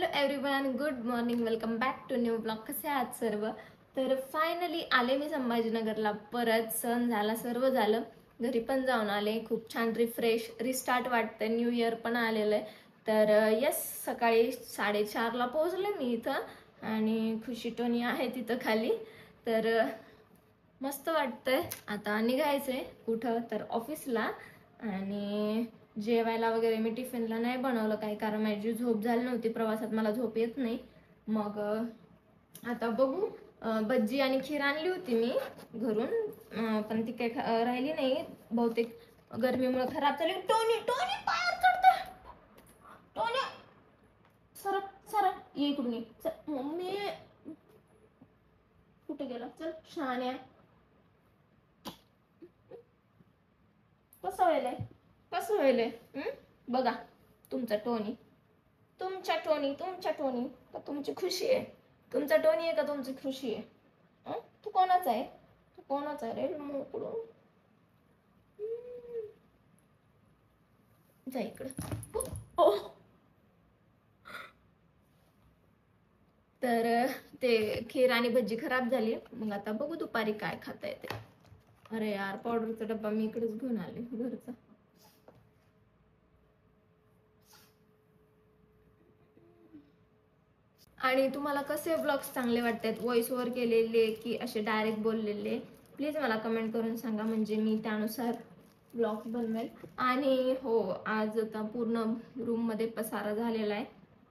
Hello everyone, good morning, welcome back to new blog. कसे आहात सर्व? तर फायनली आले मी संभाजीनगरला. परत सण झाला, सर्व झालं, घरी पण जाऊन आले. खूप छान रिफ्रेश रिस्टार्ट वाटतं. न्यू इयर पण आलेलं आहे. तर यस, सकाळी 4:30ला पोहोचले मी इथं आणि खुशी टोनी आहे तिथं खाली. तर मस्त वाटतंय. आता निघायचंय कुठं तर ऑफिसला. आणि जेवायला वगैरे मी टिफिनला नाही बनवलं काही, कारण माझी झोप झाली नव्हती. प्रवासात मला झोप येत नाही. मग आता बघू. भज्जी आणि खीर आणली होती मी घरून, पण ती काही राहिली नाही. बहुतेक गरमीमुळे खराब झाली. टोनी टोनी पायावर चढतोय. टोनी सरक सरक, ये इकडून ये. मम्मी कुठे गेला? चल शहाण्या. कसं व्हायलंय, कसं व्हायलंय? बघा तुमचा टोनी, तुमच्या टोनी, तुमच्या टोनी का तुमची खुशी आहे? तुमचा टोनी आहे का तुमची खुशी आहे? तू कोणाचा आहे? तू कोणाचा आहे रे मोकडून? जा इकडं. ओ, तर ते खीर आणि भज्जी खराब झाली. मग आता बघू दुपारी काय खाता येते. अरे यार, पावडरचा डब्बा मी इकडेच घेऊन आले घरचा. आणि तुम्हाला कसे व्लॉग्स चांगले वाटतात, व्हॉइस ओव्हर केलेले की असे डायरेक्ट बोललेले, प्लीज मला कमेंट करून सांगा, म्हणजे मी त्यानुसार व्लॉग बनवेल. आणि हो, आज आता पूर्ण रूममध्ये पसारा झालेला आहे.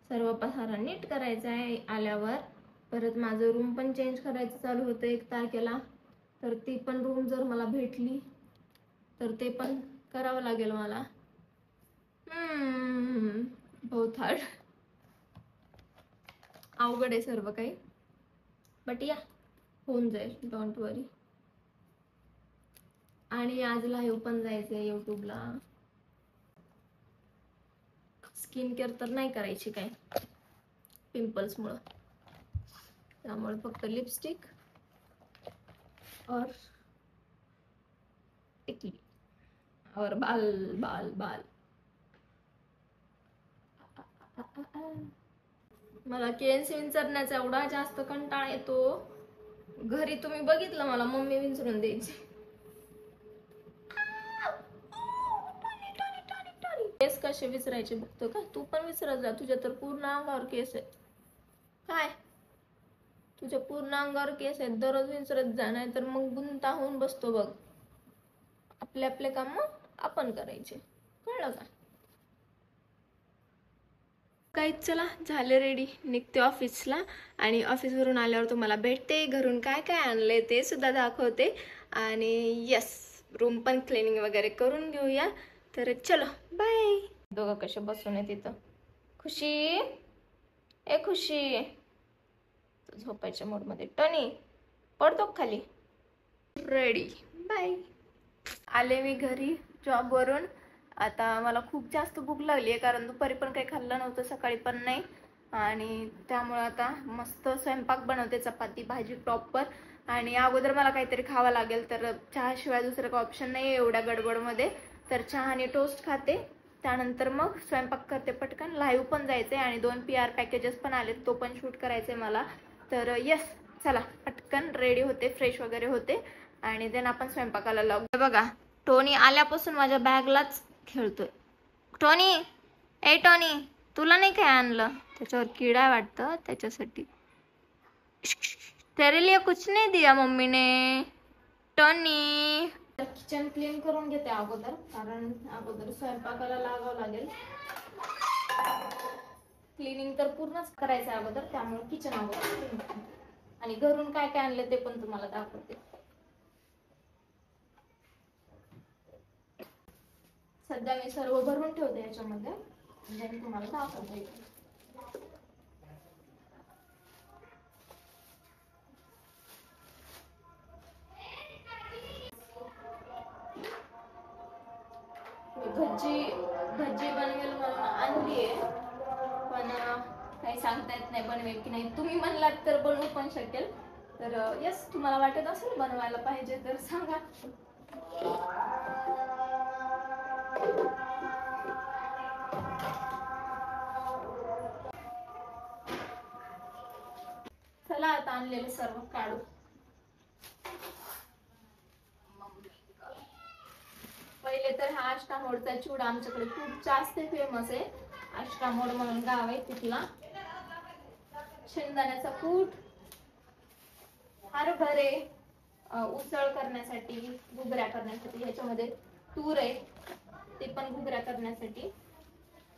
सर्व पसारा नीट करायचा आहे आल्यावर. परत माझं रूम पण चेंज करायचं चालू होतं 1 तारखेला. तर ती पण रूम जर मला भेटली तर ते पण करावं लागेल मला. बहुत हार्ड, अवघड आहे सर्व काही. बट या, होऊन जाईल, डोंट वरी. आणि आज लाईव्ह पण जायचंय यूट्यूबला. स्किन केअर तर नाही करायची काय पिंपल्समुळं, त्यामुळे फक्त लिपस्टिक और टिकली और बाल बाल बाल. मला केस विंचरण्याचा एवढा जास्त कंटाळा येतो. घरी तुम्ही बघितलं मला मम्मी विंचरून द्यायची. केस कसे विसरायचे बघतो का? तू पण विसरत जा. तुझ्या तर पूर्ण अंगावर केस आहे. काय तुझ्या पूर्ण अंगावर केस आहेत, दररोज विसरत जा, नाही तर मग गुंता होऊन बसतो बघ. आपले आपले काम आपण करायचे, कळलं का? काही चला, झाले रेडी, निघते ऑफिसला. आणि ऑफिसवरून आल्यावर तुम्हाला भेटते, घरून काय काय आणले ते सुद्धा दाखवते. आणि यस, रूम पण क्लिनिंग वगैरे करून घेऊया. तर चलो बाय. दोघं कसे बसून आहे तिथं. खुशी, ए खुशी, झोपायच्या मूडमध्ये. टोनी पडतो खाली. Ready, bye. आले मी घरी जॉबवरून. आता मला खूप जास्त भूक लागली आहे, कारण दुपारी पण काही खाल्लं नव्हतं, सकाळी पण नाही. आणि त्यामुळे आता मस्त स्वयंपाक बनवते, चपाती भाजी प्रॉपर. आणि अगोदर मला काहीतरी खावं लागेल, तर चहाशिवाय दुसरं काही ऑप्शन नाही एवढ्या गडबडमध्ये. तर चहा आणि टोस्ट खाते, त्यानंतर मग स्वयंपाक करते पटकन. लाईव्ह पण जायचंय आणि 2 PR पॅकेजेस पण आले, तो पण शूट करायचंय मला. तर यस, चला पटकन रेडी होते, फ्रेश वगैरे होते आणि देन आपण स्वयंपाकाला लागू. बघा, टोनी आल्यापासून माझ्या बॅगलाच खेळतोय. टोनी, ए टोनी, तुला नाही काय आणलं? त्याच्यावर किडा वाटतं, त्याच्यासाठी. तेरे लिए कुछ नहीं दिया मम्मी ने. टोनी, किचन क्लीन करून घेते अगोदर, कारण अगोदर स्वयंपाकाला लागावं लागेल. क्लिनिंग तर पूर्णच करायचं अगोदर, त्यामुळे किचन अगोदर क्लीन करते. आणि घरून काय काय आणलं ते पण तुम्हाला दाखवते. सध्या मी सर्व भरून ठेवते याच्यामध्ये, म्हणजे मी तुम्हाला दाखवते. भज्जी बनवेल म्हणून आणली आहे, पण काही सांगता येत नाही बनवेल की नाही. तुम्ही म्हणलात तर बनवू पण शकेल. तर यस, तुम्हाला वाटत असेल बनवायला पाहिजे तर सांगा. आता आणलेलं सर्व काढू. पहिले तर हा अष्टामोडचा चिवडा आमच्याकडे खूप जास्त फेमस आहे. अष्टामोड म्हणून गाव आहे तिथला. शेंगदाण्याचा कूट, हरभरे उसळ करण्यासाठी, घुगऱ्या करण्यासाठी, ह्याच्यामध्ये तूर आहे ते पण घुगऱ्या करण्यासाठी,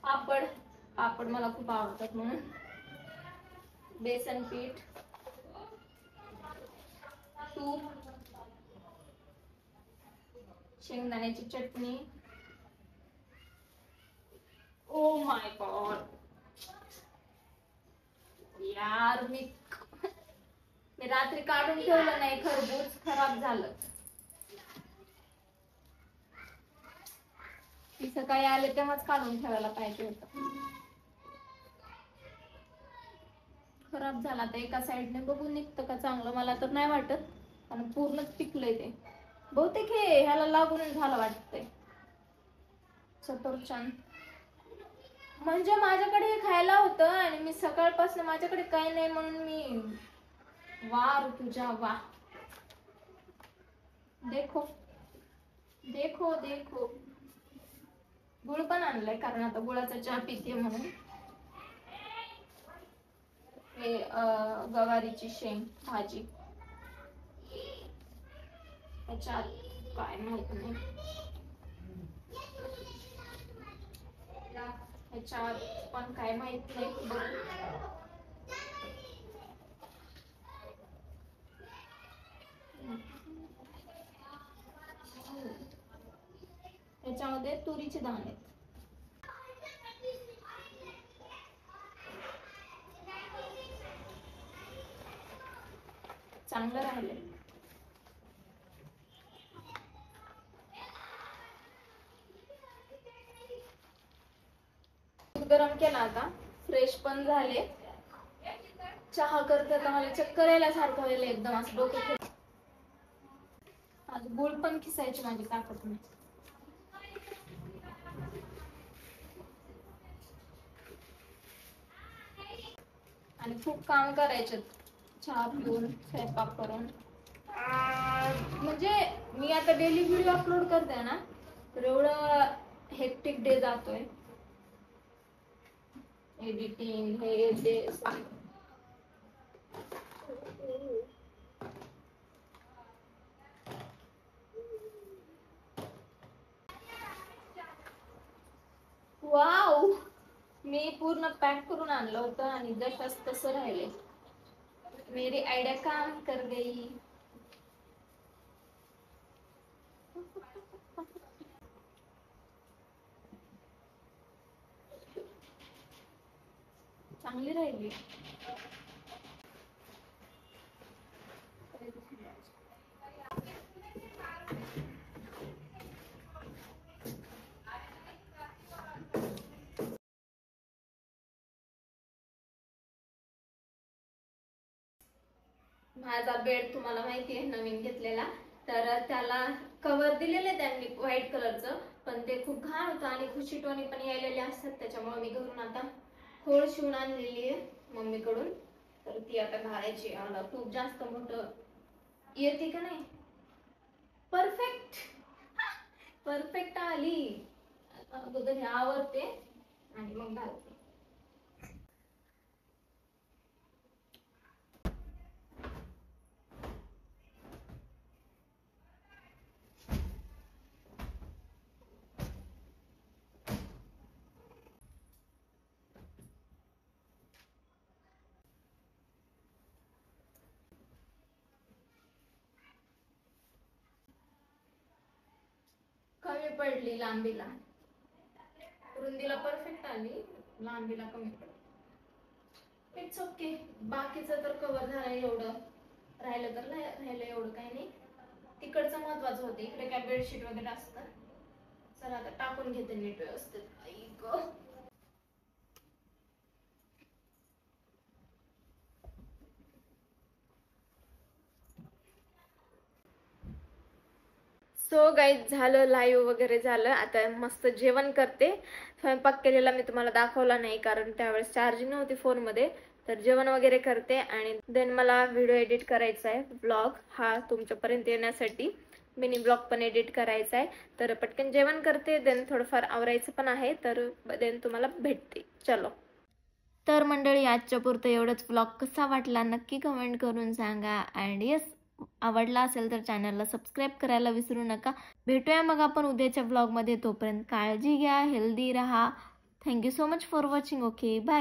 पापड, पापड मला खूप आवडतात म्हणून, बेसन पीठ, तूप, शेंगदाण्याची चटणी. ओ माय गॉड यार, मी रात्री काढून ठेवलं नाही खरबूज, खराब झालं. ती सकाळी आले तेव्हाच काढून ठेवायला पाहिजे होतं. खराब झाला. तर एका साईडने बघून निघतं का चांगलं, मला तर नाही वाटत, कारण पूर्णच पिकलंय ते. बहुतेक हे ह्याला लागून झालं वाटतंय सफरचंद. म्हणजे माझ्याकडे हे खायला होतं आणि मी सकाळपासून माझ्याकडे काही नाही म्हणून मी वार तुझ्या वा. देखो देखो देखो. गुळ पण आणलाय कारण आता गुळाचा चहा पिते म्हणून. हे गवारीची शेंग भाजी, त्याच्यात काय माहित नाही, ह्याच्यात पण काय माहित नाही. ह्याच्यामध्ये तुरीचे दाणे आहेत. चांगलं राहिले. गरम केला आता, फ्रेश पण झाले. चहा करता तर मला चक्कर यायला सारखं व्हायला, एकदम असं डोकं. आज गुळ पण खिसायची माझी ताकद नाही. आणि खूप काम करायचे, चहा पिऊन, स्वयंपाक करून. म्हणजे मी आता डेली व्हिडिओ अपलोड करते ना, तर एवढं हेक्टिक डे जातोय. एडिटिंग हे ते. वाव, मी पूर्ण पॅक करून आणलं होतं आणि जसंच तसं राहिले. मेरी आयडिया काम कर गई. चांगली राहिली. माझा बेड तुम्हाला माहिती आहे नवीन घेतलेला, तर त्याला कव्हर दिलेले त्यांनी व्हाईट कलरचं, पण ते खूप घाण होतं आणि खुशीटोणी पण यायलेले असतात. त्याच्यामुळे मी घरून आता खोळ शिवून आणलेली आहे मम्मीकडून, तर ती आता घालायची. आला खूप जास्त मोठं येते का नाही. परफेक्ट परफेक्ट आली. अगोदर हे आवरते आणि मग घालते. कमी पडली लांबीला, रुंदीला परफेक्ट आली, लांबीला कमी पडली. It's okay. बाकीचं तर कव्हर झालं, एवढं राहिलं तर राहिलं, एवढं काही नाही. तिकडचं महत्वाचं होतं, इकडे काय बेडशीट वगैरे असतं. चला आता टाकून घेते नीट व्यवस्थित. सो गाईज झालं, लाईव्ह वगैरे झालं. आता मस्त जेवण करते. स्वयंपाक केलेला मी तुम्हाला दाखवला नाही कारण त्यावेळेस चार्जिंग नव्हती फोनमध्ये. तर जेवण वगैरे करते आणि देन मला व्हिडिओ एडिट करायचा आहे. ब्लॉग हा तुमच्यापर्यंत येण्यासाठी मिनी ब्लॉग पण एडिट करायचा आहे. तर पटकन जेवण करते, देन थोडंफार आवरायचं पण आहे. तर देन तुम्हाला भेटते. चलो. तर मंडळी, आजच्या पुरतं एवढंच. व्लॉग कसा वाटला नक्की कमेंट करून सांगा. अँड येस, आवडला असेल तर चॅनलला सबस्क्राईब करायला विसरू नका. भेटूया मग आपण उद्याच्या व्लॉगमध्ये. तोपर्यंत काळजी घ्या, हेल्दी राहा. Thank you so much for watching. Okay, bye.